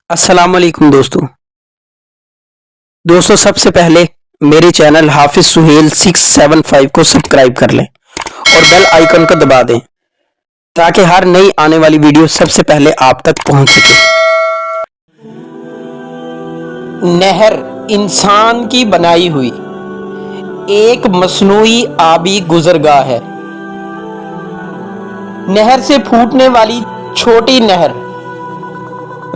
السلام علیکم دوستوں سب سے پہلے میرے چینل حافظ سہیل 675 کو سبسکرائب کر لیں اور بیل آئیکن کو دبا دیں تاکہ ہر نئی آنے والی ویڈیو سب سے پہلے آپ تک پہنچ سکے۔ نہر انسان کی بنائی ہوئی ایک مصنوعی آبی گزرگاہ ہے۔ نہر سے پھوٹنے والی چھوٹی نہر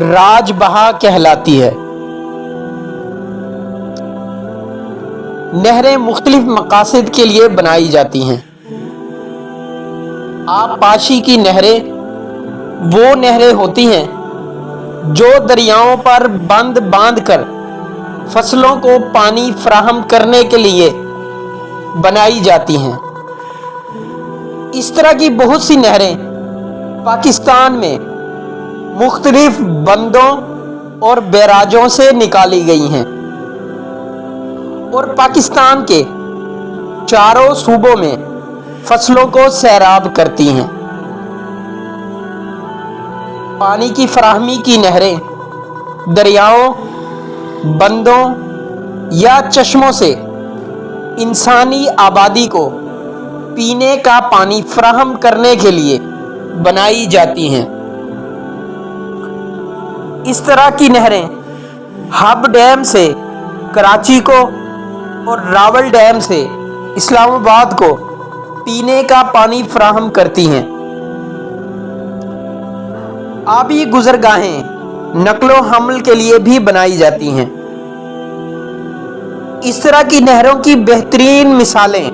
راج بہا کہلاتی ہے۔ نہریں مختلف مقاصد کے لیے بنائی جاتی ہیں۔ آبپاشی کی نہریں وہ نہریں ہوتی ہیں جو دریاؤں پر بند باندھ کر فصلوں کو پانی فراہم کرنے کے لیے بنائی جاتی ہیں۔ اس طرح کی بہت سی نہریں پاکستان میں مختلف بندوں اور بیراجوں سے نکالی گئی ہیں اور پاکستان کے چاروں صوبوں میں فصلوں کو سیراب کرتی ہیں۔ پانی کی فراہمی کی نہریں دریاؤں، بندوں یا چشموں سے انسانی آبادی کو پینے کا پانی فراہم کرنے کے لیے بنائی جاتی ہیں۔ اس طرح کی نہریں ہب ڈیم سے کراچی کو اور راول ڈیم سے اسلام آباد کو پینے کا پانی فراہم کرتی ہیں۔ آبی گزرگاہیں نقل و حمل کے لیے بھی بنائی جاتی ہیں۔ اس طرح کی نہروں کی بہترین مثالیں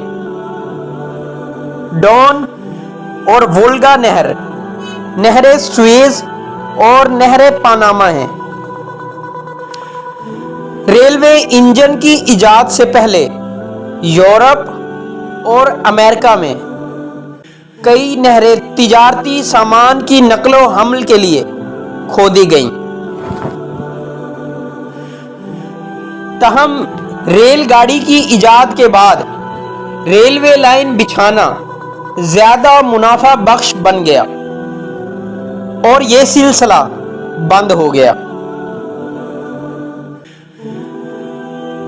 ڈون اور وولگا نہر، نہر سوئز اور نہر پاناما ہیں۔ ریلوے انجن کی ایجاد سے پہلے یورپ اور امریکہ میں کئی نہریں تجارتی سامان کی نقل و حمل کے لیے کھودی گئیں۔ تاہم ریل گاڑی کی ایجاد کے بعد ریلوے لائن بچھانا زیادہ منافع بخش بن گیا اور یہ سلسلہ بند ہو گیا۔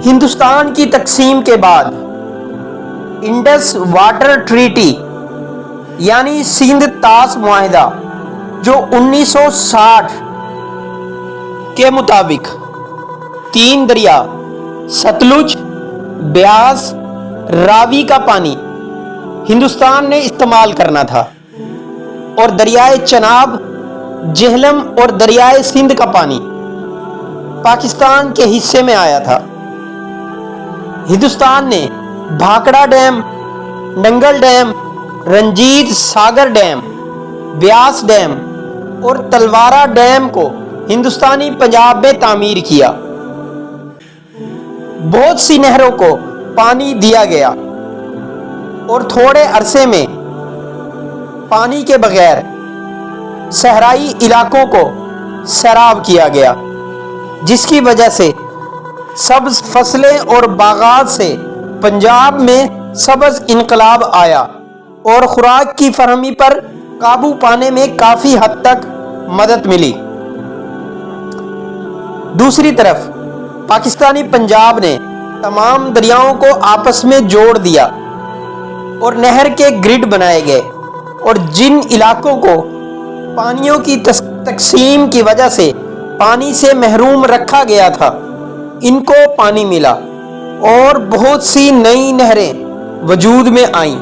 ہندوستان کی تقسیم کے بعد انڈس واٹر ٹریٹی یعنی سندھ طاس معاہدہ جو 1960 کے مطابق 3 دریا ستلج، بیاس، راوی کا پانی ہندوستان نے استعمال کرنا تھا اور دریائے چناب، جہلم اور دریائے سندھ کا پانی پاکستان کے حصے میں آیا تھا۔ ہندوستان نے بھاکڑا ڈیم، ننگل ڈیم، رنجیت ساگر ڈیم، بیاس ڈیم اور تلوارا ڈیم کو ہندوستانی پنجاب میں تعمیر کیا۔ بہت سی نہروں کو پانی دیا گیا اور تھوڑے عرصے میں پانی کے بغیر صحرائی علاقوں کو سیراب کیا گیا، جس کی وجہ سے سبز فصلیں اور باغات سے پنجاب میں سبز انقلاب آیا اور خوراک کی فراہمی پر قابو پانے میں کافی حد تک مدد ملی۔ دوسری طرف پاکستانی پنجاب نے تمام دریاؤں کو آپس میں جوڑ دیا اور نہر کے گرڈ بنائے گئے اور جن علاقوں کو پانیوں کی تقسیم کی وجہ سے پانی سے محروم رکھا گیا تھا ان کو پانی ملا اور بہت سی نئی نہریں وجود میں آئیں۔